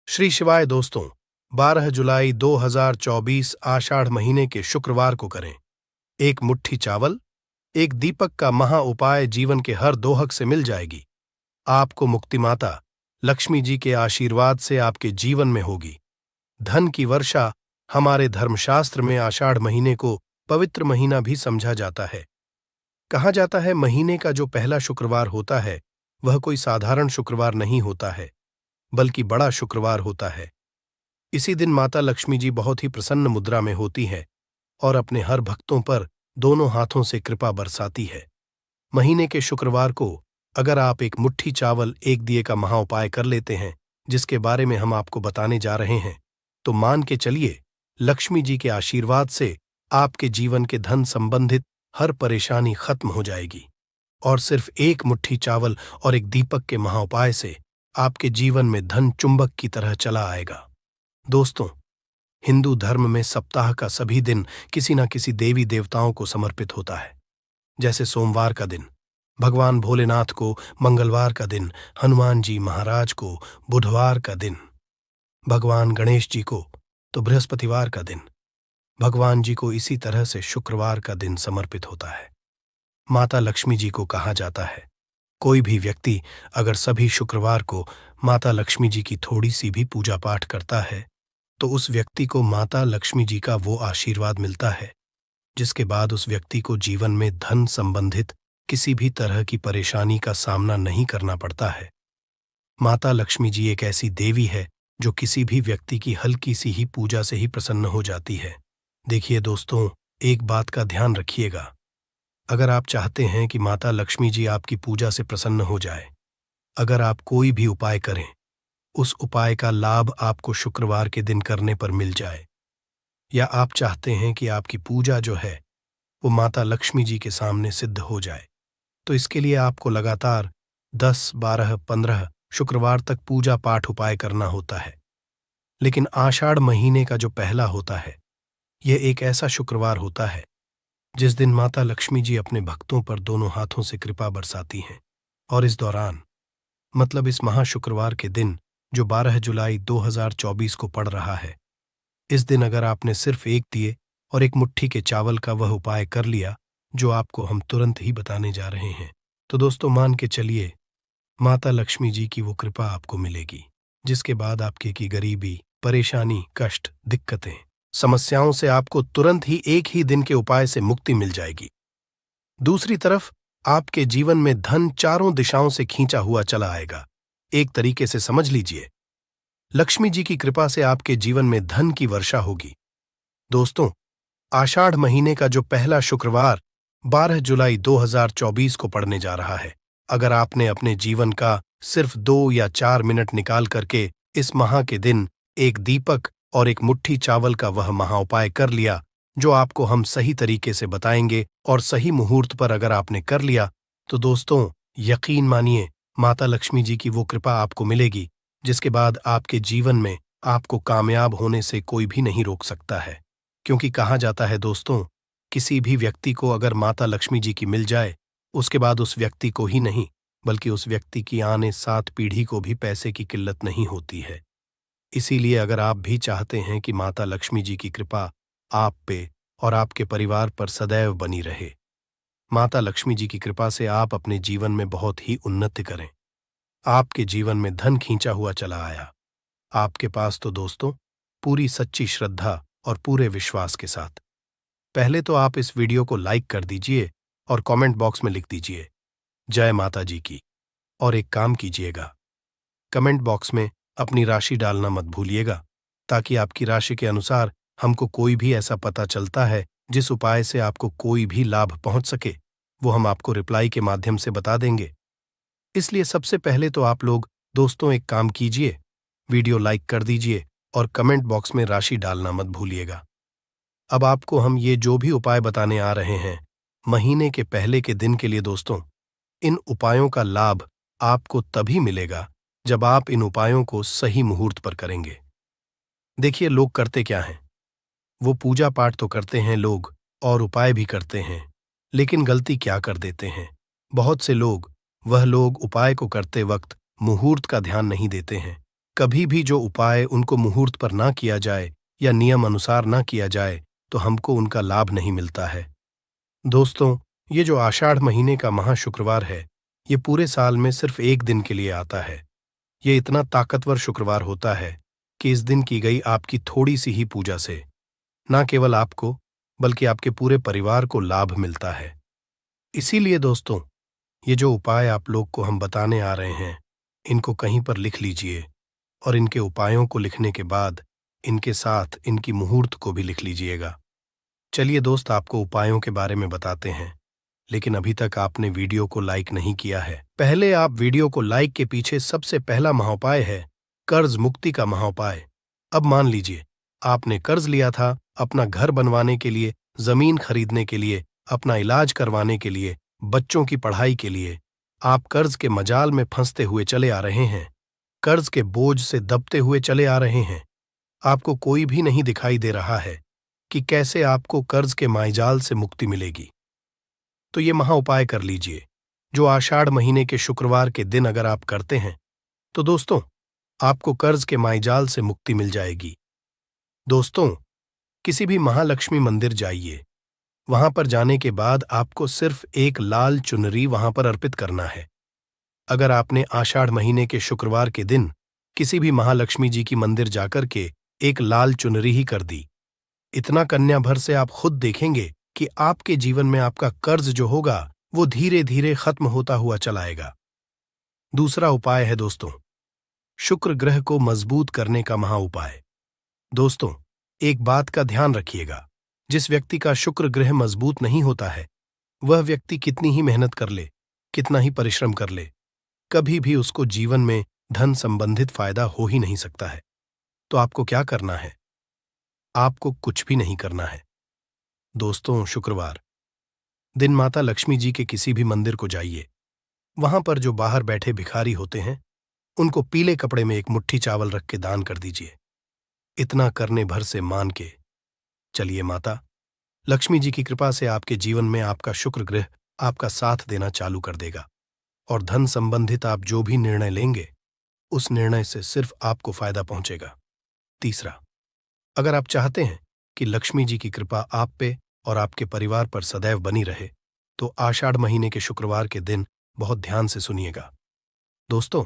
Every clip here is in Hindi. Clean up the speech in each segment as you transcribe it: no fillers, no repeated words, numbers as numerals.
श्री शिवाय दोस्तों, 12 जुलाई 2024 आषाढ़ महीने के शुक्रवार को करें। एक मुट्ठी चावल, एक दीपक का महा उपाय जीवन के हर दोहक से मिल जाएगी। आपको मुक्ति माता लक्ष्मी जी के आशीर्वाद से आपके जीवन में होगी। धन की वर्षा। हमारे धर्मशास्त्र में आषाढ़ महीने को पवित्र महीना भी समझा जाता है। कहा जाता है महीने का जो पहला शुक्रवार होता है वह कोई साधारण शुक्रवार नहीं होता है, बल्कि बड़ा शुक्रवार होता है। इसी दिन माता लक्ष्मी जी बहुत ही प्रसन्न मुद्रा में होती है और अपने हर भक्तों पर दोनों हाथों से कृपा बरसाती है। महीने के शुक्रवार को अगर आप एक मुट्ठी चावल, एक दिए का महाउपाय कर लेते हैं, जिसके बारे में हम आपको बताने जा रहे हैं, तो मान के चलिए लक्ष्मी जी के आशीर्वाद से आपके जीवन के धन संबंधित हर परेशानी खत्म हो जाएगी। और सिर्फ एक मुट्ठी चावल और एक दीपक के महाउपाय से आपके जीवन में धन चुंबक की तरह चला आएगा। दोस्तों, हिंदू धर्म में सप्ताह का सभी दिन किसी न किसी देवी देवताओं को समर्पित होता है। जैसे सोमवार का दिन भगवान भोलेनाथ को, मंगलवार का दिन हनुमान जी महाराज को, बुधवार का दिन भगवान गणेश जी को, तो बृहस्पतिवार का दिन भगवान जी को, इसी तरह से शुक्रवार का दिन समर्पित होता है। माता लक्ष्मी जी को कहा जाता है। कोई भी व्यक्ति अगर सभी शुक्रवार को माता लक्ष्मी जी की थोड़ी सी भी पूजा पाठ करता है तो उस व्यक्ति को माता लक्ष्मी जी का वो आशीर्वाद मिलता है जिसके बाद उस व्यक्ति को जीवन में धन संबंधित किसी भी तरह की परेशानी का सामना नहीं करना पड़ता है। माता लक्ष्मी जी एक ऐसी देवी है जो किसी भी व्यक्ति की हल्की सी ही पूजा से ही प्रसन्न हो जाती है। देखिए दोस्तों, एक बात का ध्यान रखिएगा। अगर आप चाहते हैं कि माता लक्ष्मी जी आपकी पूजा से प्रसन्न हो जाए, अगर आप कोई भी उपाय करें, उस उपाय का लाभ आपको शुक्रवार के दिन करने पर मिल जाए, या आप चाहते हैं कि आपकी पूजा जो है वो माता लक्ष्मी जी के सामने सिद्ध हो जाए, तो इसके लिए आपको लगातार 10, 12, 15 शुक्रवार तक पूजा पाठ उपाय करना होता है। लेकिन आषाढ़ महीने का जो पहला होता है, यह एक ऐसा शुक्रवार होता है जिस दिन माता लक्ष्मी जी अपने भक्तों पर दोनों हाथों से कृपा बरसाती हैं। और इस दौरान, मतलब इस महाशुक्रवार के दिन जो 12 जुलाई 2024 को पड़ रहा है, इस दिन अगर आपने सिर्फ एक दिए और एक मुट्ठी के चावल का वह उपाय कर लिया जो आपको हम तुरंत ही बताने जा रहे हैं, तो दोस्तों मान के चलिए माता लक्ष्मी जी की वो कृपा आपको मिलेगी, जिसके बाद आपकी की गरीबी, परेशानी, कष्ट, दिक्कतें, समस्याओं से आपको तुरंत ही एक ही दिन के उपाय से मुक्ति मिल जाएगी। दूसरी तरफ आपके जीवन में धन चारों दिशाओं से खींचा हुआ चला आएगा। एक तरीके से समझ लीजिए, लक्ष्मी जी की कृपा से आपके जीवन में धन की वर्षा होगी। दोस्तों, आषाढ़ महीने का जो पहला शुक्रवार 12 जुलाई 2024 को पड़ने जा रहा है, अगर आपने अपने जीवन का सिर्फ 2 या 4 मिनट निकाल करके इस माह के दिन एक दीपक और एक मुट्ठी चावल का वह महाउपाय कर लिया जो आपको हम सही तरीके से बताएंगे, और सही मुहूर्त पर अगर आपने कर लिया, तो दोस्तों यकीन मानिए माता लक्ष्मी जी की वो कृपा आपको मिलेगी, जिसके बाद आपके जीवन में आपको कामयाब होने से कोई भी नहीं रोक सकता है। क्योंकि कहा जाता है दोस्तों, किसी भी व्यक्ति को अगर माता लक्ष्मी जी की मिल जाए, उसके बाद उस व्यक्ति को ही नहीं बल्कि उस व्यक्ति की आने 7 पीढ़ी को भी पैसे की किल्लत नहीं होती है। इसीलिए अगर आप भी चाहते हैं कि माता लक्ष्मी जी की कृपा आप पे और आपके परिवार पर सदैव बनी रहे, माता लक्ष्मी जी की कृपा से आप अपने जीवन में बहुत ही उन्नति करें, आपके जीवन में धन खींचा हुआ चला आया आपके पास, तो दोस्तों पूरी सच्ची श्रद्धा और पूरे विश्वास के साथ पहले तो आप इस वीडियो को लाइक कर दीजिए और कमेंट बॉक्स में लिख दीजिए जय माता जी की। और एक काम कीजिएगा, कमेंट बॉक्स में अपनी राशि डालना मत भूलिएगा, ताकि आपकी राशि के अनुसार हमको कोई भी ऐसा पता चलता है जिस उपाय से आपको कोई भी लाभ पहुंच सके, वो हम आपको रिप्लाई के माध्यम से बता देंगे। इसलिए सबसे पहले तो आप लोग दोस्तों एक काम कीजिए, वीडियो लाइक कर दीजिए और कमेंट बॉक्स में राशि डालना मत भूलिएगा। अब आपको हम ये जो भी उपाय बताने आ रहे हैं महीने के पहले के दिन के लिए, दोस्तों इन उपायों का लाभ आपको तभी मिलेगा जब आप इन उपायों को सही मुहूर्त पर करेंगे। देखिए, लोग करते क्या हैं, वो पूजा पाठ तो करते हैं लोग और उपाय भी करते हैं, लेकिन गलती क्या कर देते हैं, बहुत से लोग, वह लोग उपाय को करते वक्त मुहूर्त का ध्यान नहीं देते हैं कभी भी जो उपाय उनको मुहूर्त पर ना किया जाए या नियम अनुसार ना किया जाए तो हमको उनका लाभ नहीं मिलता है। दोस्तों, ये जो आषाढ़ महीने का महाशुक्रवार है, ये पूरे साल में सिर्फ एक दिन के लिए आता है। ये इतना ताकतवर शुक्रवार होता है कि इस दिन की गई आपकी थोड़ी सी ही पूजा से ना केवल आपको बल्कि आपके पूरे परिवार को लाभ मिलता है। इसीलिए दोस्तों, ये जो उपाय आप लोग को हम बताने आ रहे हैं, इनको कहीं पर लिख लीजिए और इनके उपायों को लिखने के बाद इनके साथ इनकी मुहूर्त को भी लिख लीजिएगा। चलिए दोस्त, आपको उपायों के बारे में बताते हैं, लेकिन अभी तक आपने वीडियो को लाइक नहीं किया है। पहले आप वीडियो को लाइक के पीछे सबसे पहला महाउपाय है कर्ज मुक्ति का महाउपाय। अब मान लीजिए आपने कर्ज लिया था अपना घर बनवाने के लिए, जमीन खरीदने के लिए, अपना इलाज करवाने के लिए, बच्चों की पढ़ाई के लिए। आप कर्ज के मजाल में फंसते हुए चले आ रहे हैं, कर्ज के बोझ से दबते हुए चले आ रहे हैं। आपको कोई भी नहीं दिखाई दे रहा है कि कैसे आपको कर्ज के मायजाल से मुक्ति मिलेगी। तो ये महाउपाय कर लीजिए, जो आषाढ़ महीने के शुक्रवार के दिन अगर आप करते हैं तो दोस्तों, आपको कर्ज के मायजाल से मुक्ति मिल जाएगी। दोस्तों, किसी भी महालक्ष्मी मंदिर जाइए, वहां पर जाने के बाद आपको सिर्फ एक लाल चुनरी वहां पर अर्पित करना है। अगर आपने आषाढ़ महीने के शुक्रवार के दिन किसी भी महालक्ष्मी जी की मंदिर जाकर के एक लाल चुनरी ही कर दी, इतना कन्या भर से आप खुद देखेंगे कि आपके जीवन में आपका कर्ज जो होगा वो धीरे धीरे खत्म होता हुआ चलाएगा। दूसरा उपाय है दोस्तों, शुक्र ग्रह को मजबूत करने का महाउपाय। दोस्तों, एक बात का ध्यान रखिएगा, जिस व्यक्ति का शुक्र ग्रह मजबूत नहीं होता है, वह व्यक्ति कितनी ही मेहनत कर ले, कितना ही परिश्रम कर ले, कभी भी उसको जीवन में धन संबंधित फायदा हो ही नहीं सकता है। तो आपको क्या करना है? आपको कुछ भी नहीं करना है। दोस्तों, शुक्रवार दिन माता लक्ष्मी जी के किसी भी मंदिर को जाइए। वहां पर जो बाहर बैठे भिखारी होते हैं, उनको पीले कपड़े में एक मुट्ठी चावल रख के दान कर दीजिए। इतना करने भर से मान के चलिए, माता लक्ष्मी जी की कृपा से आपके जीवन में आपका शुक्र ग्रह आपका साथ देना चालू कर देगा और धन संबंधित आप जो भी निर्णय लेंगे, उस निर्णय से सिर्फ आपको फायदा पहुंचेगा। तीसरा, अगर आप चाहते हैं कि लक्ष्मी जी की कृपा आप पे और आपके परिवार पर सदैव बनी रहे, तो आषाढ़ महीने के शुक्रवार के दिन बहुत ध्यान से सुनिएगा। दोस्तों,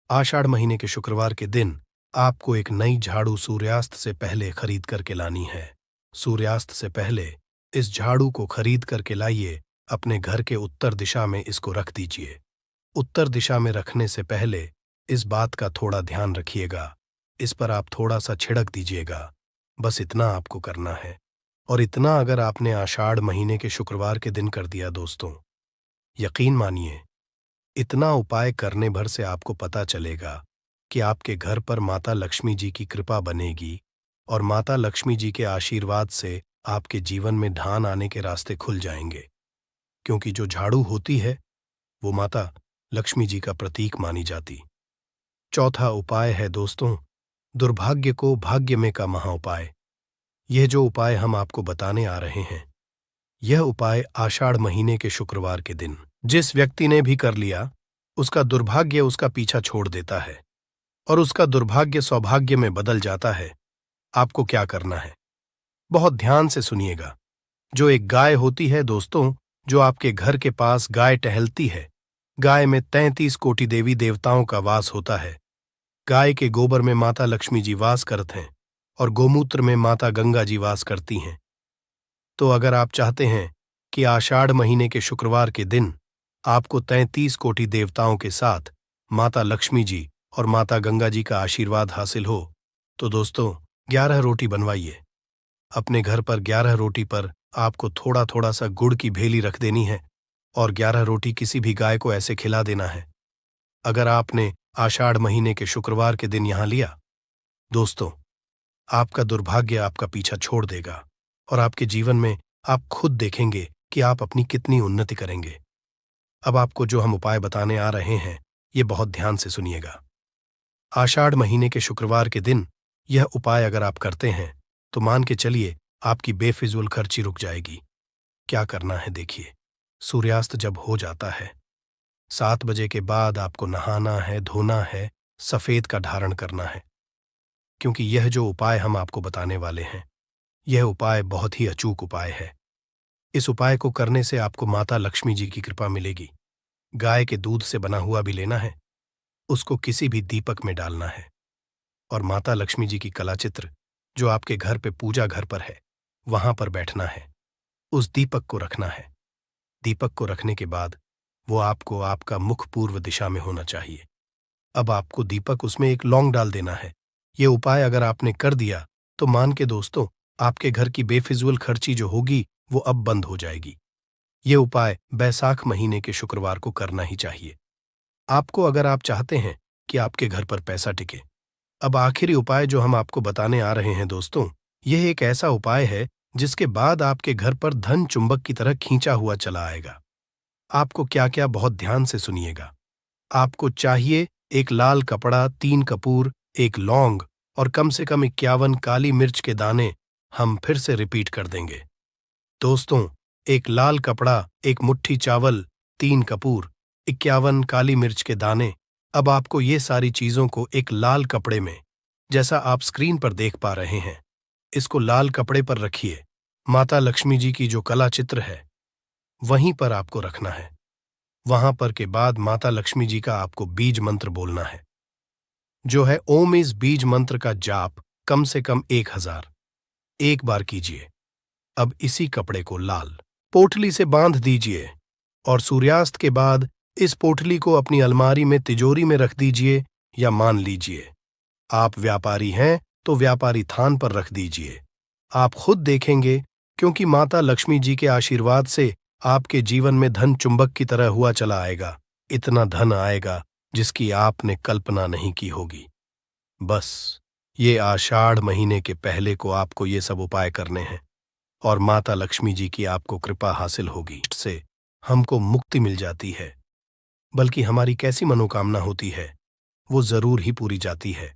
आषाढ़ महीने के शुक्रवार के दिन आपको एक नई झाड़ू सूर्यास्त से पहले खरीद करके लानी है। सूर्यास्त से पहले इस झाड़ू को खरीद करके लाइए, अपने घर के उत्तर दिशा में इसको रख दीजिए। उत्तर दिशा में रखने से पहले इस बात का थोड़ा ध्यान रखिएगा, इस पर आप थोड़ा सा छिड़क दीजिएगा। बस इतना आपको करना है, और इतना अगर आपने आषाढ़ महीने के शुक्रवार के दिन कर दिया दोस्तों, यकीन मानिए, इतना उपाय करने भर से आपको पता चलेगा कि आपके घर पर माता लक्ष्मी जी की कृपा बनेगी और माता लक्ष्मी जी के आशीर्वाद से आपके जीवन में धान आने के रास्ते खुल जाएंगे। क्योंकि जो झाड़ू होती है वो माता लक्ष्मी जी का प्रतीक मानी जाती। चौथा उपाय है दोस्तों, दुर्भाग्य को भाग्य में का महाउपाय। यह जो उपाय हम आपको बताने आ रहे हैं, यह उपाय आषाढ़ महीने के शुक्रवार के दिन जिस व्यक्ति ने भी कर लिया, उसका दुर्भाग्य उसका पीछा छोड़ देता है और उसका दुर्भाग्य सौभाग्य में बदल जाता है। आपको क्या करना है? बहुत ध्यान से सुनिएगा। जो एक गाय होती है दोस्तों, जो आपके घर के पास गाय टहलती है, गाय में 33 कोटि देवी देवताओं का वास होता है। गाय के गोबर में माता लक्ष्मी जी वास करते हैं और गोमूत्र में माता गंगा जी वास करती हैं। तो अगर आप चाहते हैं कि आषाढ़ महीने के शुक्रवार के दिन आपको 33 कोटि देवताओं के साथ माता लक्ष्मी जी और माता गंगा जी का आशीर्वाद हासिल हो, तो दोस्तों 11 रोटी बनवाइए। अपने घर पर 11 रोटी पर आपको थोड़ा थोड़ा सा गुड़ की भेली रख देनी है और 11 रोटी किसी भी गाय को ऐसे खिला देना है। अगर आपने आषाढ़ महीने के शुक्रवार के दिन यहां लिया, दोस्तों, आपका दुर्भाग्य आपका पीछा छोड़ देगा और आपके जीवन में आप खुद देखेंगे कि आप अपनी कितनी उन्नति करेंगे। अब आपको जो हम उपाय बताने आ रहे हैं, ये बहुत ध्यान से सुनिएगा। आषाढ़ महीने के शुक्रवार के दिन यह उपाय अगर आप करते हैं तो मान के चलिए आपकी बेफिजूल खर्ची रुक जाएगी। क्या करना है देखिए, सूर्यास्त जब हो जाता है, 7 बजे के बाद आपको नहाना है, धोना है सफेद का धारण करना है, क्योंकि यह जो उपाय हम आपको बताने वाले हैं, यह उपाय बहुत ही अचूक उपाय है। इस उपाय को करने से आपको माता लक्ष्मी जी की कृपा मिलेगी। गाय के दूध से बना हुआ भी लेना है, उसको किसी भी दीपक में डालना है और माता लक्ष्मी जी की कला चित्र जो आपके घर पे पूजा घर पर है, वहां पर बैठना है। उस दीपक को रखना है। दीपक को रखने के बाद वो आपको आपका मुख पूर्व दिशा में होना चाहिए। अब आपको दीपक उसमें एक लौंग डाल देना है। ये उपाय अगर आपने कर दिया तो मान के दोस्तों, आपके घर की बेफिजूल खर्ची जो होगी वो अब बंद हो जाएगी। ये उपाय बैसाख महीने के शुक्रवार को करना ही चाहिए आपको, अगर आप चाहते हैं कि आपके घर पर पैसा टिके। अब आखिरी उपाय जो हम आपको बताने आ रहे हैं दोस्तों, यह एक ऐसा उपाय है जिसके बाद आपके घर पर धन चुंबक की तरह खींचा हुआ चला आएगा। आपको क्या क्या, बहुत ध्यान से सुनिएगा। आपको चाहिए एक लाल कपड़ा, 3 कपूर, एक लौंग और कम से कम 51 काली मिर्च के दाने। हम फिर से रिपीट कर देंगे दोस्तों, एक लाल कपड़ा, एक मुट्ठी चावल, 3 कपूर, 51 काली मिर्च के दाने। अब आपको ये सारी चीजों को एक लाल कपड़े में, जैसा आप स्क्रीन पर देख पा रहे हैं, इसको लाल कपड़े पर रखिए। माता लक्ष्मी जी की जो कला चित्र है वहीं पर आपको रखना है। वहां पर के बाद माता लक्ष्मी जी का आपको बीज मंत्र बोलना है, जो है ओम। इस बीज मंत्र का जाप कम से कम 1000 एक बार कीजिए। अब इसी कपड़े को लाल पोटली से बांध दीजिए और सूर्यास्त के बाद इस पोटली को अपनी अलमारी में, तिजोरी में रख दीजिए, या मान लीजिए आप व्यापारी हैं तो व्यापारी थान पर रख दीजिए। आप खुद देखेंगे, क्योंकि माता लक्ष्मी जी के आशीर्वाद से आपके जीवन में धन चुंबक की तरह हुआ चला आएगा। इतना धन आएगा जिसकी आपने कल्पना नहीं की होगी। बस ये आषाढ़ महीने के पहले को आपको ये सब उपाय करने हैं और माता लक्ष्मी जी की आपको कृपा हासिल होगी। इससे हमको मुक्ति मिल जाती है, बल्कि हमारी कैसी मनोकामना होती है वो जरूर ही पूरी जाती है।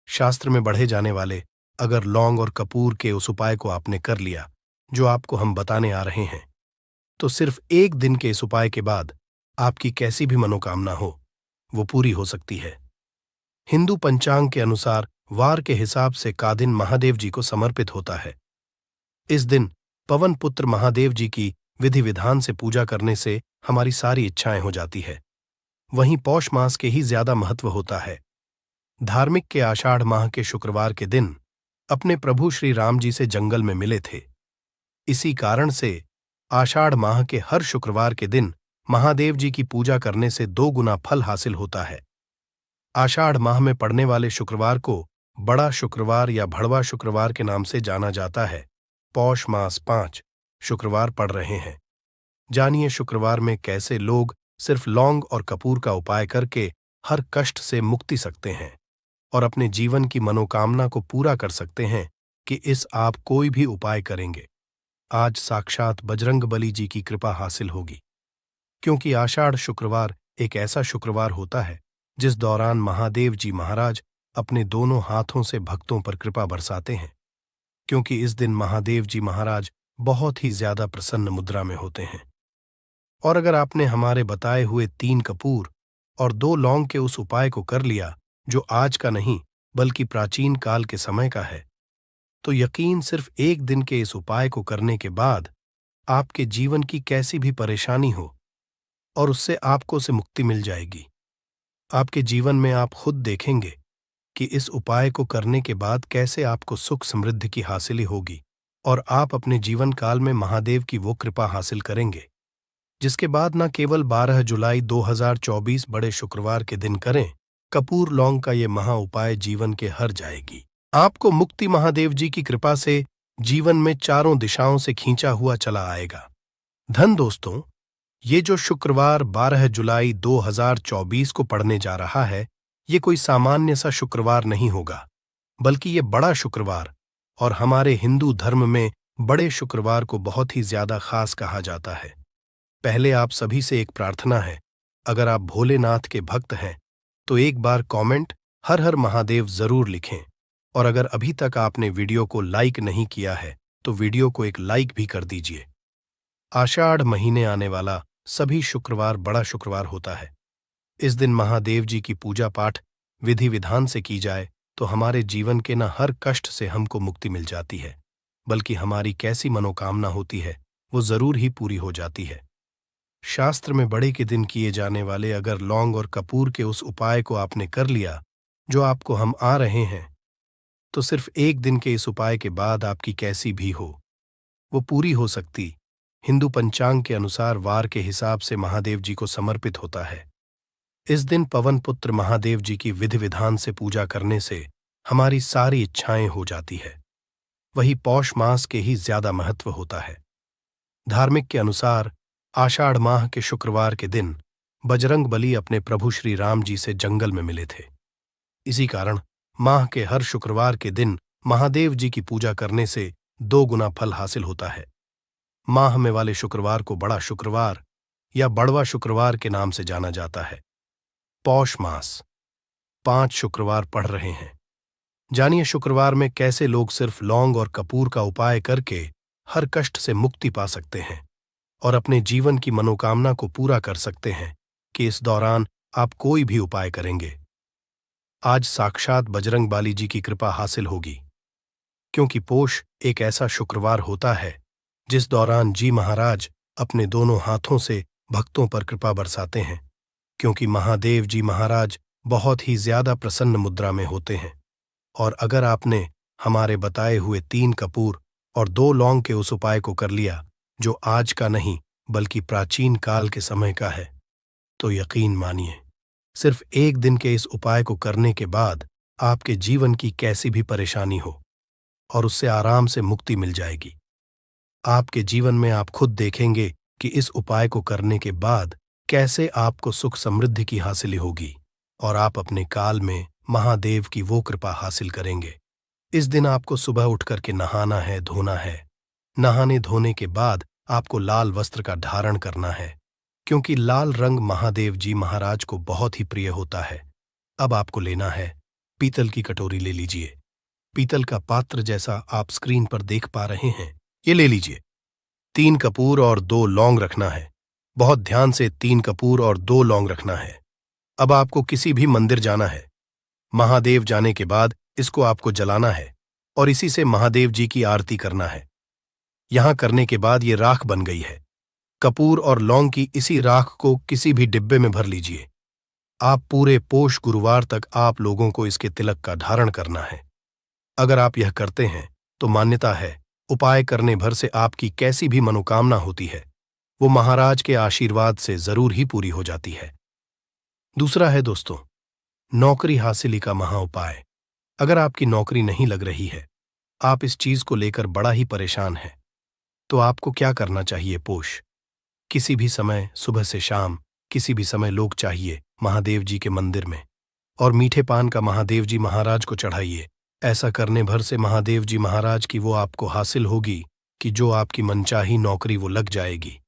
शास्त्र में बढ़े जाने वाले अगर लौंग और कपूर के उस उपाय को आपने कर लिया जो आपको हम बताने आ रहे हैं, तो सिर्फ 1 दिन के इस उपाय के बाद आपकी कैसी भी मनोकामना हो वो पूरी हो सकती है। हिंदू पंचांग के अनुसार वार के हिसाब से का दिन महादेव जी को समर्पित होता है। इस दिन पवन पुत्र महादेव जी की विधि विधान से पूजा करने से हमारी सारी इच्छाएं हो जाती है। वहीं पौष मास के ही ज्यादा महत्व होता है। धार्मिक के आषाढ़ माह के शुक्रवार के दिन अपने प्रभु श्री राम जी से जंगल में मिले थे। इसी कारण से आषाढ़ माह के हर शुक्रवार के दिन महादेव जी की पूजा करने से 2 गुना फल हासिल होता है। आषाढ़ माह में पड़ने वाले शुक्रवार को बड़ा शुक्रवार या भड़वा शुक्रवार के नाम से जाना जाता है। पौष मास 5 शुक्रवार पड़ रहे हैं। जानिए शुक्रवार में कैसे लोग सिर्फ लौंग और कपूर का उपाय करके हर कष्ट से मुक्ति सकते हैं और अपने जीवन की मनोकामना को पूरा कर सकते हैं। कि इस आप कोई भी उपाय करेंगे, आज साक्षात बजरंगबली जी की कृपा हासिल होगी, क्योंकि आषाढ़ शुक्रवार एक ऐसा शुक्रवार होता है जिस दौरान महादेव जी महाराज अपने दोनों हाथों से भक्तों पर कृपा बरसाते हैं, क्योंकि इस दिन महादेव जी महाराज बहुत ही ज्यादा प्रसन्न मुद्रा में होते हैं। और अगर आपने हमारे बताए हुए 3 कपूर और 2 लौंग के उस उपाय को कर लिया जो आज का नहीं बल्कि प्राचीन काल के समय का है, तो यकीन सिर्फ 1 दिन के इस उपाय को करने के बाद आपके जीवन की कैसी भी परेशानी हो और उससे आपको से मुक्ति मिल जाएगी। आपके जीवन में आप खुद देखेंगे कि इस उपाय को करने के बाद कैसे आपको सुख समृद्धि की हासिली होगी और आप अपने जीवन काल में महादेव की वो कृपा हासिल करेंगे जिसके बाद न केवल 12 जुलाई 2024 बड़े शुक्रवार के दिन करें कपूर लौंग का ये महा उपाय जीवन के हर जाएगी। आपको मुक्ति महादेव जी की कृपा से जीवन में चारों दिशाओं से खींचा हुआ चला आएगा। धन दोस्तों, ये जो शुक्रवार 12 जुलाई 2024 को पड़ने जा रहा है, ये कोई सामान्य सा शुक्रवार नहीं होगा, बल्कि ये बड़ा शुक्रवार, और हमारे हिंदू धर्म में बड़े शुक्रवार को बहुत ही ज्यादा खास कहा जाता है। पहले आप सभी से एक प्रार्थना है, अगर आप भोलेनाथ के भक्त हैं तो एक बार कमेंट हर हर महादेव जरूर लिखें, और अगर अभी तक आपने वीडियो को लाइक नहीं किया है तो वीडियो को एक लाइक भी कर दीजिए। आषाढ़ महीने आने वाला सभी शुक्रवार बड़ा शुक्रवार होता है। इस दिन महादेव जी की पूजा पाठ विधि विधान से की जाए तो हमारे जीवन के न हर कष्ट से हमको मुक्ति मिल जाती है, बल्कि हमारी कैसी मनोकामना होती है वो जरूर ही पूरी हो जाती है। शास्त्र में बड़े के दिन किए जाने वाले अगर लौंग और कपूर के उस उपाय को आपने कर लिया जो आपको हम आ रहे हैं, तो सिर्फ एक दिन के इस उपाय के बाद आपकी कैसी भी हो वो पूरी हो सकती। हिंदू पंचांग के अनुसार वार के हिसाब से महादेव जी को समर्पित होता है। इस दिन पवन पुत्र महादेव जी की विधि विधान से पूजा करने से हमारी सारी इच्छाएं हो जाती है। वही पौष मास के ही ज्यादा महत्व होता है। धार्मिक के अनुसार आषाढ़ माह के शुक्रवार के दिन बजरंग बली अपने प्रभु श्री राम जी से जंगल में मिले थे। इसी कारण माह के हर शुक्रवार के दिन महादेव जी की पूजा करने से 2 गुना फल हासिल होता है। माह में वाले शुक्रवार को बड़ा शुक्रवार या बड़वा शुक्रवार के नाम से जाना जाता है। पौष मास 5 शुक्रवार पढ़ रहे हैं। जानिए शुक्रवार में कैसे लोग सिर्फ लौंग और कपूर का उपाय करके हर कष्ट से मुक्ति पा सकते हैं और अपने जीवन की मनोकामना को पूरा कर सकते हैं कि इस दौरान आप कोई भी उपाय करेंगे, आज साक्षात बजरंग बाली जी की कृपा हासिल होगी। क्योंकि पोष एक ऐसा शुक्रवार होता है जिस दौरान जी महाराज अपने दोनों हाथों से भक्तों पर कृपा बरसाते हैं, क्योंकि महादेव जी महाराज बहुत ही ज्यादा प्रसन्न मुद्रा में होते हैं। और अगर आपने हमारे बताए हुए 3 कपूर और 2 लौंग के उस उपाय को कर लिया जो आज का नहीं बल्कि प्राचीन काल के समय का है, तो यकीन मानिए सिर्फ एक दिन के इस उपाय को करने के बाद आपके जीवन की कैसी भी परेशानी हो और उससे आराम से मुक्ति मिल जाएगी। आपके जीवन में आप खुद देखेंगे कि इस उपाय को करने के बाद कैसे आपको सुख समृद्धि की हासिल होगी और आप अपने काल में महादेव की वो कृपा हासिल करेंगे। इस दिन आपको सुबह उठ करके नहाना है, धोना है। नहाने धोने के बाद आपको लाल वस्त्र का धारण करना है, क्योंकि लाल रंग महादेव जी महाराज को बहुत ही प्रिय होता है। अब आपको लेना है पीतल की कटोरी ले लीजिए। पीतल का पात्र जैसा आप स्क्रीन पर देख पा रहे हैं, ये ले लीजिए। 3 कपूर और 2 लौंग रखना है। बहुत ध्यान से 3 कपूर और 2 लौंग रखना है। अब आपको किसी भी मंदिर जाना है। महादेव जाने के बाद इसको आपको जलाना है और इसी से महादेव जी की आरती करना है। यहां करने के बाद ये राख बन गई है। कपूर और लौंग की इसी राख को किसी भी डिब्बे में भर लीजिए। आप पूरे पोष गुरुवार तक आप लोगों को इसके तिलक का धारण करना है। अगर आप यह करते हैं तो मान्यता है उपाय करने भर से आपकी कैसी भी मनोकामना होती है वो महाराज के आशीर्वाद से जरूर ही पूरी हो जाती है। दूसरा है दोस्तों, नौकरी हासिली का महाउपाय। अगर आपकी नौकरी नहीं लग रही है, आप इस चीज को लेकर बड़ा ही परेशान हैं, तो आपको क्या करना चाहिए? पोष किसी भी समय सुबह से शाम किसी भी समय लोग चाहिए महादेव जी के मंदिर में और मीठे पान का महादेव जी महाराज को चढ़ाइए। ऐसा करने भर से महादेव जी महाराज की वो आपको हासिल होगी कि जो आपकी मनचाही नौकरी वो लग जाएगी।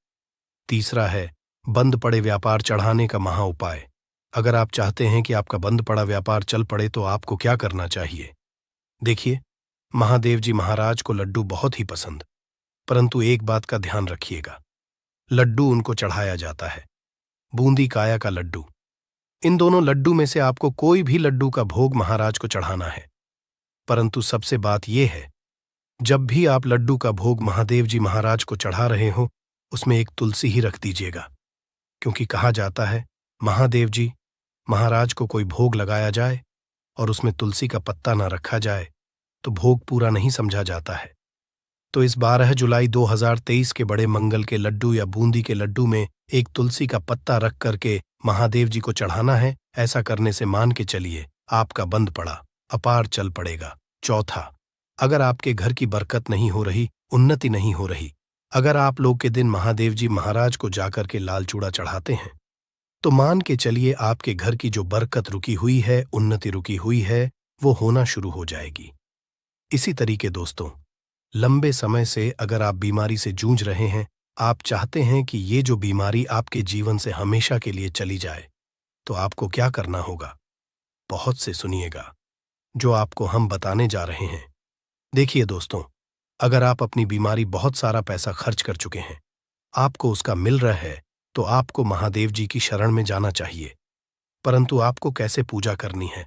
तीसरा है बंद पड़े व्यापार चढ़ाने का महाउपाय। अगर आप चाहते हैं कि आपका बंद पड़ा व्यापार चल पड़े तो आपको क्या करना चाहिए? देखिए, महादेव जी महाराज को लड्डू बहुत ही पसंद, परंतु एक बात का ध्यान रखिएगा, लड्डू उनको चढ़ाया जाता है, बूंदी काया का लड्डू। इन दोनों लड्डू में से आपको कोई भी लड्डू का भोग महाराज को चढ़ाना है। परंतु सबसे बात यह है, जब भी आप लड्डू का भोग महादेव जी महाराज को चढ़ा रहे हो उसमें एक तुलसी ही रख दीजिएगा, क्योंकि कहा जाता है महादेव जी महाराज को कोई भोग लगाया जाए और उसमें तुलसी का पत्ता न रखा जाए तो भोग पूरा नहीं समझा जाता है। तो इस 12 जुलाई 2023 के बड़े मंगल के लड्डू या बूंदी के लड्डू में एक तुलसी का पत्ता रख करके महादेव जी को चढ़ाना है। ऐसा करने से मान के चलिए आपका बंद पड़ा अपार चल पड़ेगा। चौथा, अगर आपके घर की बरकत नहीं हो रही, उन्नति नहीं हो रही, अगर आप लोग के दिन महादेव जी महाराज को जाकर के लाल चूड़ा चढ़ाते हैं, तो मान के चलिए आपके घर की जो बरकत रुकी हुई है, उन्नति रुकी हुई है, वो होना शुरू हो जाएगी। इसी तरीके दोस्तों, लंबे समय से अगर आप बीमारी से जूझ रहे हैं, आप चाहते हैं कि ये जो बीमारी आपके जीवन से हमेशा के लिए चली जाए, तो आपको क्या करना होगा? बहुत से सुनिएगा जो आपको हम बताने जा रहे हैं। देखिए दोस्तों, अगर आप अपनी बीमारी बहुत सारा पैसा खर्च कर चुके हैं, आपको उसका मिल रहा है, तो आपको महादेव जी की शरण में जाना चाहिए। परंतु आपको कैसे पूजा करनी है,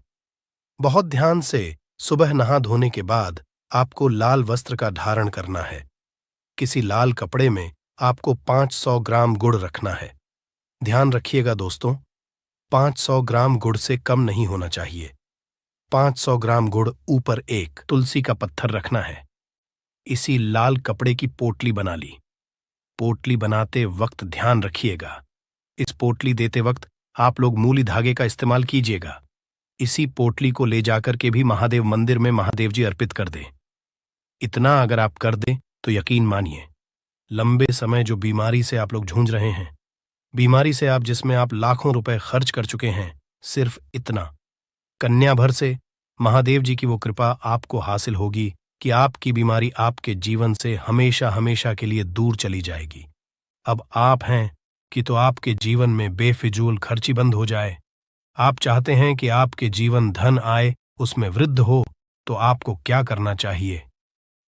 बहुत ध्यान से सुबह नहा धोने के बाद आपको लाल वस्त्र का धारण करना है। किसी लाल कपड़े में आपको 500 ग्राम गुड़ रखना है। ध्यान रखिएगा दोस्तों, 500 ग्राम गुड़ से कम नहीं होना चाहिए। 500 ग्राम गुड़ ऊपर एक तुलसी का पत्थर रखना है। इसी लाल कपड़े की पोटली बना ली। पोटली बनाते वक्त ध्यान रखिएगा, इस पोटली देते वक्त आप लोग मूली धागे का इस्तेमाल कीजिएगा। इसी पोटली को ले जाकर के भी महादेव मंदिर में महादेव जी अर्पित कर दें। इतना अगर आप कर दें तो यकीन मानिए, लंबे समय जो बीमारी से आप लोग जूझ रहे हैं, बीमारी से आप जिसमें आप लाखों रुपए खर्च कर चुके हैं, सिर्फ इतना कन्या भर से महादेव जी की वो कृपा आपको हासिल होगी कि आपकी बीमारी आपके जीवन से हमेशा हमेशा के लिए दूर चली जाएगी। अब आप हैं कि तो आपके जीवन में बेफिजूल खर्ची बंद हो जाए। आप चाहते हैं कि आपके जीवन धन आए, उसमें वृद्धि हो, तो आपको क्या करना चाहिए?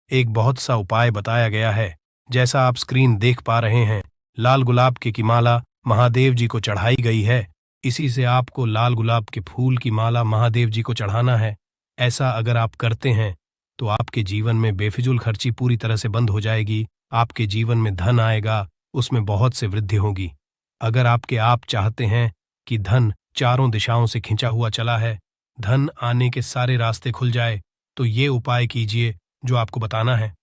एक बहुत सा उपाय बताया गया है। जैसा आप स्क्रीन देख पा रहे हैं, लाल गुलाब की माला महादेव जी को चढ़ाई गई है। इसी से आपको लाल गुलाब के फूल की माला महादेव जी को चढ़ाना है। ऐसा अगर आप करते हैं तो आपके जीवन में बेफिजूल खर्ची पूरी तरह से बंद हो जाएगी। आपके जीवन में धन आएगा, उसमें बहुत से वृद्धि होगी। अगर आप चाहते हैं कि धन चारों दिशाओं से खिंचा हुआ चला है, धन आने के सारे रास्ते खुल जाए, तो ये उपाय कीजिए जो आपको बताना है।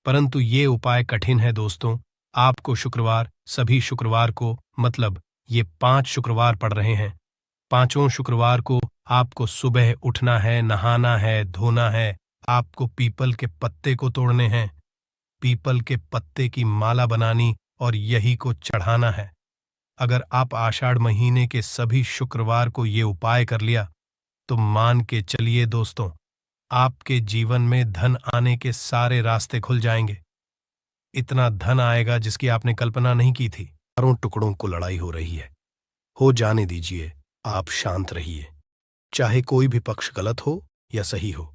परंतु ये उपाय कठिन है दोस्तों। आपको शुक्रवार, सभी शुक्रवार को, मतलब ये 5 शुक्रवार पड़ रहे हैं, पांचों शुक्रवार को आपको सुबह उठना है, नहाना है, धोना है। आपको पीपल के पत्ते को तोड़ने हैं, पीपल के पत्ते की माला बनानी और यही को चढ़ाना है। अगर आप आषाढ़ महीने के सभी शुक्रवार को ये उपाय कर लिया तो मान के चलिए दोस्तों, आपके जीवन में धन आने के सारे रास्ते खुल जाएंगे। इतना धन आएगा जिसकी आपने कल्पना नहीं की थी। चारों टुकड़ों को लड़ाई हो रही है, हो जाने दीजिए, आप शांत रहिए। चाहे कोई भी पक्ष गलत हो या सही हो,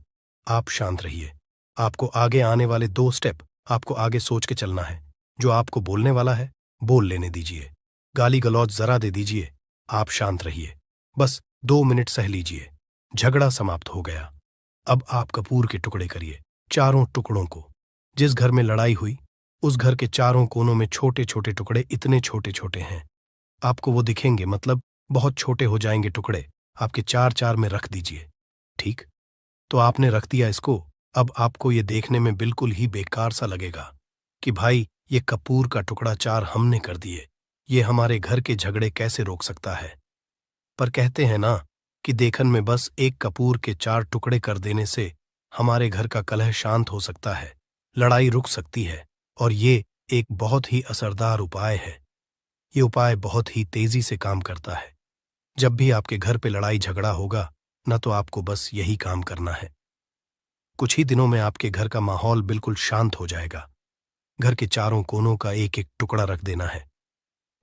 आप शांत रहिए। आपको आगे आने वाले 2 स्टेप आपको आगे सोच के चलना है। जो आपको बोलने वाला है बोल लेने दीजिए, गाली गलौज जरा दे दीजिए, आप शांत रहिए। बस 2 मिनट सह लीजिए, झगड़ा समाप्त हो गया। अब आप कपूर के टुकड़े करिए, चारों टुकड़ों को। जिस घर में लड़ाई हुई उस घर के चारों कोनों में छोटे छोटे टुकड़े, इतने छोटे छोटे हैं आपको वो दिखेंगे, मतलब बहुत छोटे हो जाएंगे टुकड़े। आपके 4-4 में रख दीजिए। ठीक, तो आपने रख दिया इसको। अब आपको ये देखने में बिल्कुल ही बेकार सा लगेगा कि भाई ये कपूर का टुकड़ा 4 हमने कर दिए, ये हमारे घर के झगड़े कैसे रोक सकता है। पर कहते हैं ना कि देखन में बस एक कपूर के 4 टुकड़े कर देने से हमारे घर का कलह शांत हो सकता है, लड़ाई रुक सकती है। और ये एक बहुत ही असरदार उपाय है। ये उपाय बहुत ही तेजी से काम करता है। जब भी आपके घर पे लड़ाई झगड़ा होगा ना, तो आपको बस यही काम करना है। कुछ ही दिनों में आपके घर का माहौल बिल्कुल शांत हो जाएगा। घर के चारों कोनों का एक एक टुकड़ा रख देना है।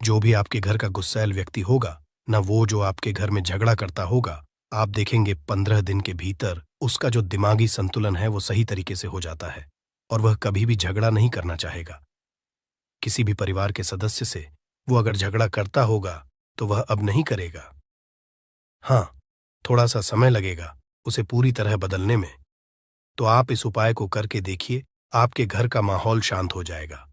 जो भी आपके घर का गुस्सैल व्यक्ति होगा ना, वो जो आपके घर में झगड़ा करता होगा, आप देखेंगे 15 दिन के भीतर उसका जो दिमागी संतुलन है वो सही तरीके से हो जाता है और वह कभी भी झगड़ा नहीं करना चाहेगा। किसी भी परिवार के सदस्य से वो अगर झगड़ा करता होगा तो वह अब नहीं करेगा। हाँ, थोड़ा सा समय लगेगा उसे पूरी तरह बदलने में। तो आप इस उपाय को करके देखिए, आपके घर का माहौल शांत हो जाएगा।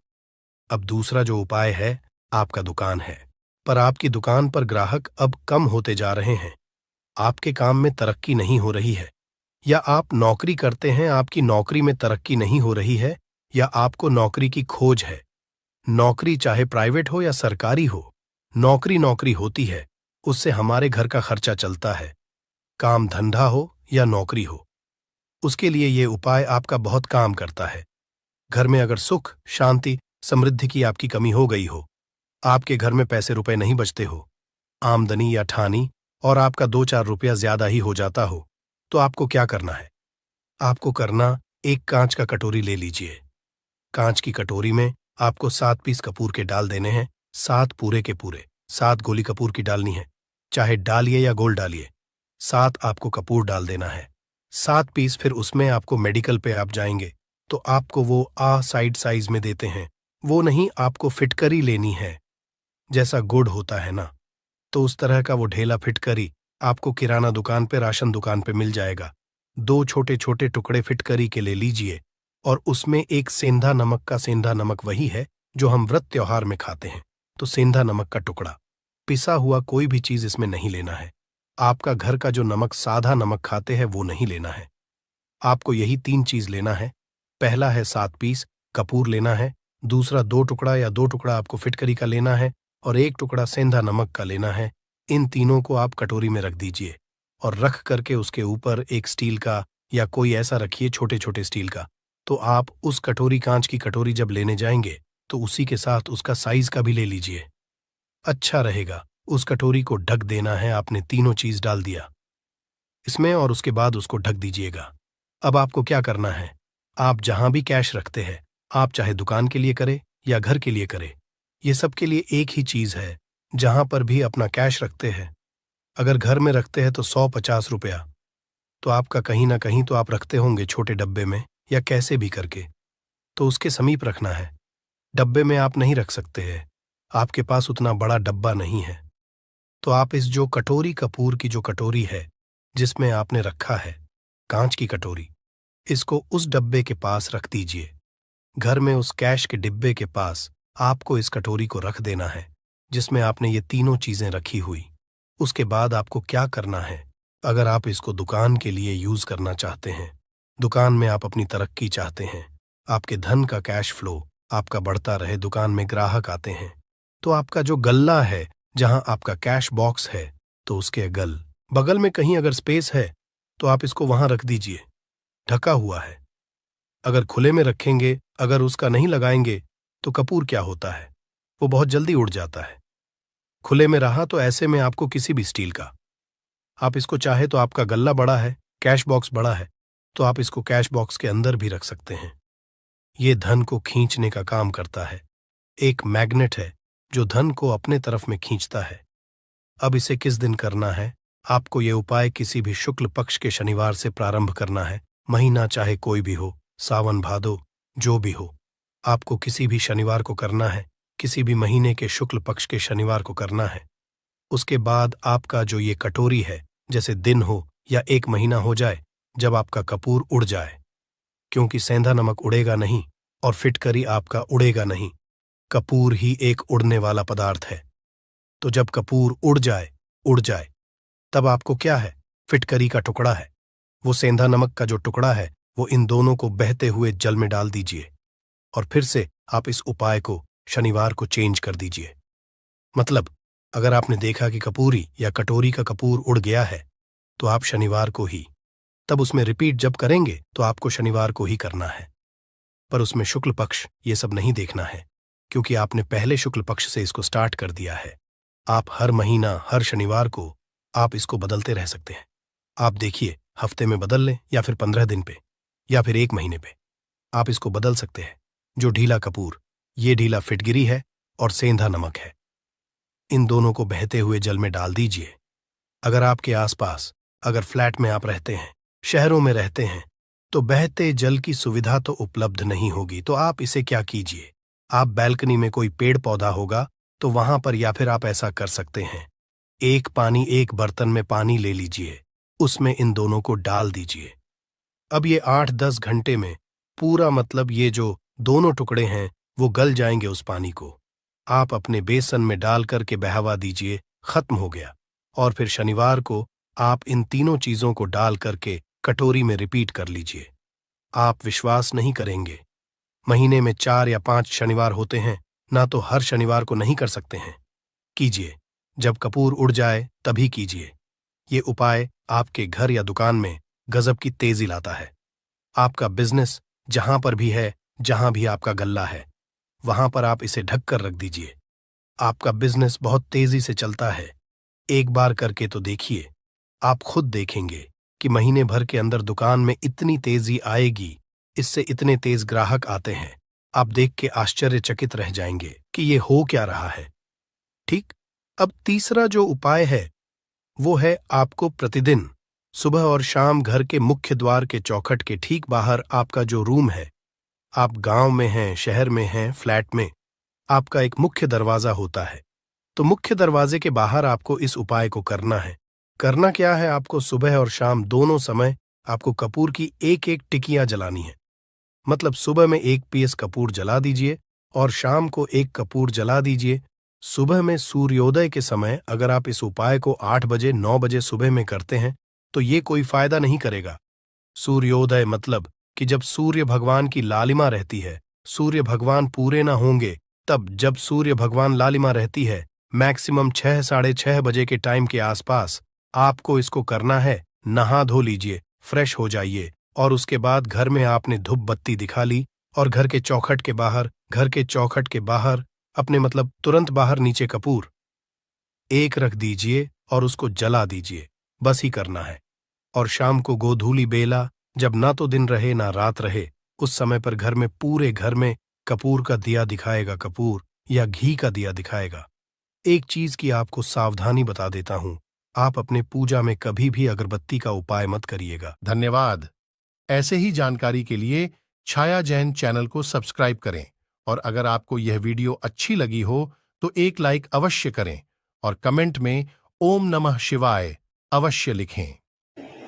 अब दूसरा जो उपाय है, आपका दुकान है, पर आपकी दुकान पर ग्राहक अब कम होते जा रहे हैं। आपके काम में तरक्की नहीं हो रही है, या आप नौकरी करते हैं, आपकी नौकरी में तरक्की नहीं हो रही है, या आपको नौकरी की खोज है। नौकरी चाहे प्राइवेट हो या सरकारी हो, नौकरी नौकरी होती है, उससे हमारे घर का खर्चा चलता है। काम धंधा हो या नौकरी हो, उसके लिए ये उपाय आपका बहुत काम करता है। घर में अगर सुख, शांति, समृद्धि की आपकी कमी हो गई हो, आपके घर में पैसे रुपए नहीं बचते हो, आमदनी या ठानी और आपका 2-4 रुपया ज्यादा ही हो जाता हो, तो आपको क्या करना है? आपको करना, एक कांच का कटोरी ले लीजिए। कांच की कटोरी में आपको 7 पीस कपूर के डाल देने हैं, 7 पूरे के पूरे। 7 गोली कपूर की डालनी है, चाहे डालिए या गोल डालिए। 7 आपको कपूर डाल देना है, 7 पीस। फिर उसमें आपको मेडिकल पे आप जाएंगे तो आपको वो साइड साइज में देते हैं, वो नहीं, आपको फिटकरी लेनी है। जैसा गुड़ होता है ना, तो उस तरह का वो ढेला फिटकरी आपको किराना दुकान पे, राशन दुकान पे मिल जाएगा। 2 छोटे-छोटे टुकड़े फिटकरी के ले लीजिए और उसमें एक सेंधा नमक का, सेंधा नमक वही है जो हम व्रत त्योहार में खाते हैं, तो सेंधा नमक का टुकड़ा। पिसा हुआ कोई भी चीज़ इसमें नहीं लेना है। आपका घर का जो नमक, सादा नमक खाते हैं, वो नहीं लेना है। आपको यही 3 चीज़ लेना है। पहला है 7 पीस कपूर लेना है, दूसरा 2 टुकड़ा या 2 टुकड़ा आपको फिटकरी का लेना है और 1 टुकड़ा सेंधा नमक का लेना है। इन तीनों को आप कटोरी में रख दीजिए और रख करके उसके ऊपर एक स्टील का या कोई ऐसा रखिए, छोटे-छोटे स्टील का। तो आप उस कटोरी, कांच की कटोरी जब लेने जाएंगे तो उसी के साथ उसका साइज का भी ले लीजिए। अच्छा रहेगा। उस कटोरी को ढक देना है। आपने तीनों चीज डाल दिया इसमें और उसके बाद उसको ढक दीजिएगा। अब आपको क्या करना है, आप जहां भी कैश रखते हैं, आप चाहे दुकान के लिए करें या घर के लिए करें, ये सब के लिए एक ही चीज है। जहां पर भी अपना कैश रखते हैं, अगर घर में रखते हैं तो 150 रुपया, तो आपका कहीं ना कहीं तो आप रखते होंगे छोटे डब्बे में या कैसे भी करके, तो उसके समीप रखना है। डब्बे में आप नहीं रख सकते हैं, आपके पास उतना बड़ा डब्बा नहीं है। तो आप इस जो कटोरी, कपूर की जो कटोरी है जिसमें आपने रखा है, कांच की कटोरी, इसको उस डब्बे के पास रख दीजिए। घर में उस कैश के डिब्बे के पास आपको इस कटोरी को रख देना है जिसमें आपने ये तीनों चीजें रखी हुई। उसके बाद आपको क्या करना है, अगर आप इसको दुकान के लिए यूज करना चाहते हैं, दुकान में आप अपनी तरक्की चाहते हैं, आपके धन का कैश फ्लो आपका बढ़ता रहे, दुकान में ग्राहक आते हैं, तो आपका जो गल्ला है, जहां आपका कैश बॉक्स है, तो उसके बगल में कहीं अगर स्पेस है तो आप इसको वहां रख दीजिए। ढका हुआ है। अगर खुले में रखेंगे, अगर उसका नहीं लगाएंगे, तो कपूर क्या होता है, वो बहुत जल्दी उड़ जाता है। खुले में रहा तो ऐसे में आपको किसी भी स्टील का, आप इसको चाहे तो, आपका गल्ला बड़ा है, कैश बॉक्स बड़ा है, तो आप इसको कैश बॉक्स के अंदर भी रख सकते हैं। ये धन को खींचने का काम करता है, एक मैग्नेट है जो धन को अपने तरफ में खींचता है। अब इसे किस दिन करना है, आपको ये उपाय किसी भी शुक्ल पक्ष के शनिवार से प्रारंभ करना है। महीना चाहे कोई भी हो, सावन भादो जो भी हो, आपको किसी भी शनिवार को करना है, किसी भी महीने के शुक्ल पक्ष के शनिवार को करना है। उसके बाद आपका जो ये कटोरी है, जैसे दिन हो या 1 महीना हो जाए, जब आपका कपूर उड़ जाए, क्योंकि सेंधा नमक उड़ेगा नहीं और फिटकरी आपका उड़ेगा नहीं, कपूर ही एक उड़ने वाला पदार्थ है। तो जब कपूर उड़ जाए, तब आपको क्या है, फिटकरी का टुकड़ा है, वो सेंधा नमक का जो टुकड़ा है, वो इन दोनों को बहते हुए जल में डाल दीजिए और फिर से आप इस उपाय को शनिवार को चेंज कर दीजिए। मतलब अगर आपने देखा कि कपूरी या कटोरी का कपूर उड़ गया है, तो आप शनिवार को ही, तब उसमें रिपीट जब करेंगे तो आपको शनिवार को ही करना है। पर उसमें शुक्ल पक्ष ये सब नहीं देखना है, क्योंकि आपने पहले शुक्ल पक्ष से इसको स्टार्ट कर दिया है। आप हर महीना, हर शनिवार को आप इसको बदलते रह सकते हैं। आप देखिए, हफ्ते में बदल लें या फिर 15 दिन पे या फिर 1 महीने पे, आप इसको बदल सकते हैं। जो ढीला कपूर, ये ढीला फिटगिरी है और सेंधा नमक है, इन दोनों को बहते हुए जल में डाल दीजिए। अगर आपके आसपास, अगर फ्लैट में आप रहते हैं, शहरों में रहते हैं, तो बहते जल की सुविधा तो उपलब्ध नहीं होगी, तो आप इसे क्या कीजिए, आप बैल्कनी में कोई पेड़ पौधा होगा तो वहां पर, या फिर आप ऐसा कर सकते हैं, एक बर्तन में पानी ले लीजिए, उसमें इन दोनों को डाल दीजिए। अब ये 8-10 घंटे में पूरा, मतलब ये जो दोनों टुकड़े हैं वो गल जाएंगे उस पानी को। आप अपने बेसन में डाल करके बहावा दीजिए, खत्म हो गया। और फिर शनिवार को आप इन तीनों चीजों को डाल करके कटोरी में रिपीट कर लीजिए। आप विश्वास नहीं करेंगे, महीने में 4 या 5 शनिवार होते हैं ना, तो हर शनिवार को नहीं कर सकते हैं। कीजिए, जब कपूर उड़ जाए तभी कीजिए। ये उपाय आपके घर या दुकान में गजब की तेजी लाता है। आपका बिजनेस जहां पर भी है, जहां भी आपका गल्ला है, वहां पर आप इसे ढक कर रख दीजिए। आपका बिजनेस बहुत तेजी से चलता है। एक बार करके तो देखिए, आप खुद देखेंगे कि महीने भर के अंदर दुकान में इतनी तेजी आएगी, इससे इतने तेज ग्राहक आते हैं, आप देख के आश्चर्यचकित रह जाएंगे कि ये हो क्या रहा है। ठीक। अब तीसरा जो उपाय है वो है, आपको प्रतिदिन सुबह और शाम घर के मुख्य द्वार के चौखट के ठीक बाहर आपका जो रूम है, आप गांव में हैं, शहर में हैं, फ्लैट में, आपका एक मुख्य दरवाजा होता है, तो मुख्य दरवाजे के बाहर आपको इस उपाय को करना है। करना क्या है, आपको सुबह और शाम दोनों समय आपको कपूर की एक एक टिकियां जलानी है। मतलब सुबह में 1 पीस कपूर जला दीजिए और शाम को 1 कपूर जला दीजिए। सुबह में सूर्योदय के समय अगर आप इस उपाय को 8 बजे 9 बजे सुबह में करते हैं तो ये कोई फायदा नहीं करेगा। सूर्योदय मतलब कि जब सूर्य भगवान की लालिमा रहती है, सूर्य भगवान पूरे ना होंगे, तब जब सूर्य भगवान लालिमा रहती है मैक्सिमम 6 साढ़े 6 बजे के टाइम के आसपास आपको इसको करना है। नहा धो लीजिए, फ्रेश हो जाइए और उसके बाद घर में आपने धूप बत्ती दिखा ली और घर के चौखट के बाहर अपने मतलब तुरंत बाहर नीचे कपूर एक रख दीजिए और उसको जला दीजिए। बस ही करना है। और शाम को गोधूली बेला, जब ना तो दिन रहे ना रात रहे, उस समय पर घर में पूरे घर में कपूर का दिया दिखाएगा, कपूर या घी का दिया दिखाएगा। एक चीज की आपको सावधानी बता देता हूं, आप अपने पूजा में कभी भी अगरबत्ती का उपाय मत करिएगा। धन्यवाद। ऐसे ही जानकारी के लिए छाया जैन चैनल को सब्सक्राइब करें और अगर आपको यह वीडियो अच्छी लगी हो तो एक लाइक अवश्य करें और कमेंट में ओम नमः शिवाय अवश्य लिखें।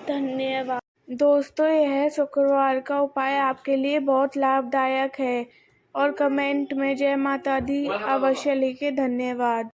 धन्यवाद दोस्तों, यह शुक्रवार का उपाय आपके लिए बहुत लाभदायक है और कमेंट में जय माता दी अवश्य लिखें। धन्यवाद।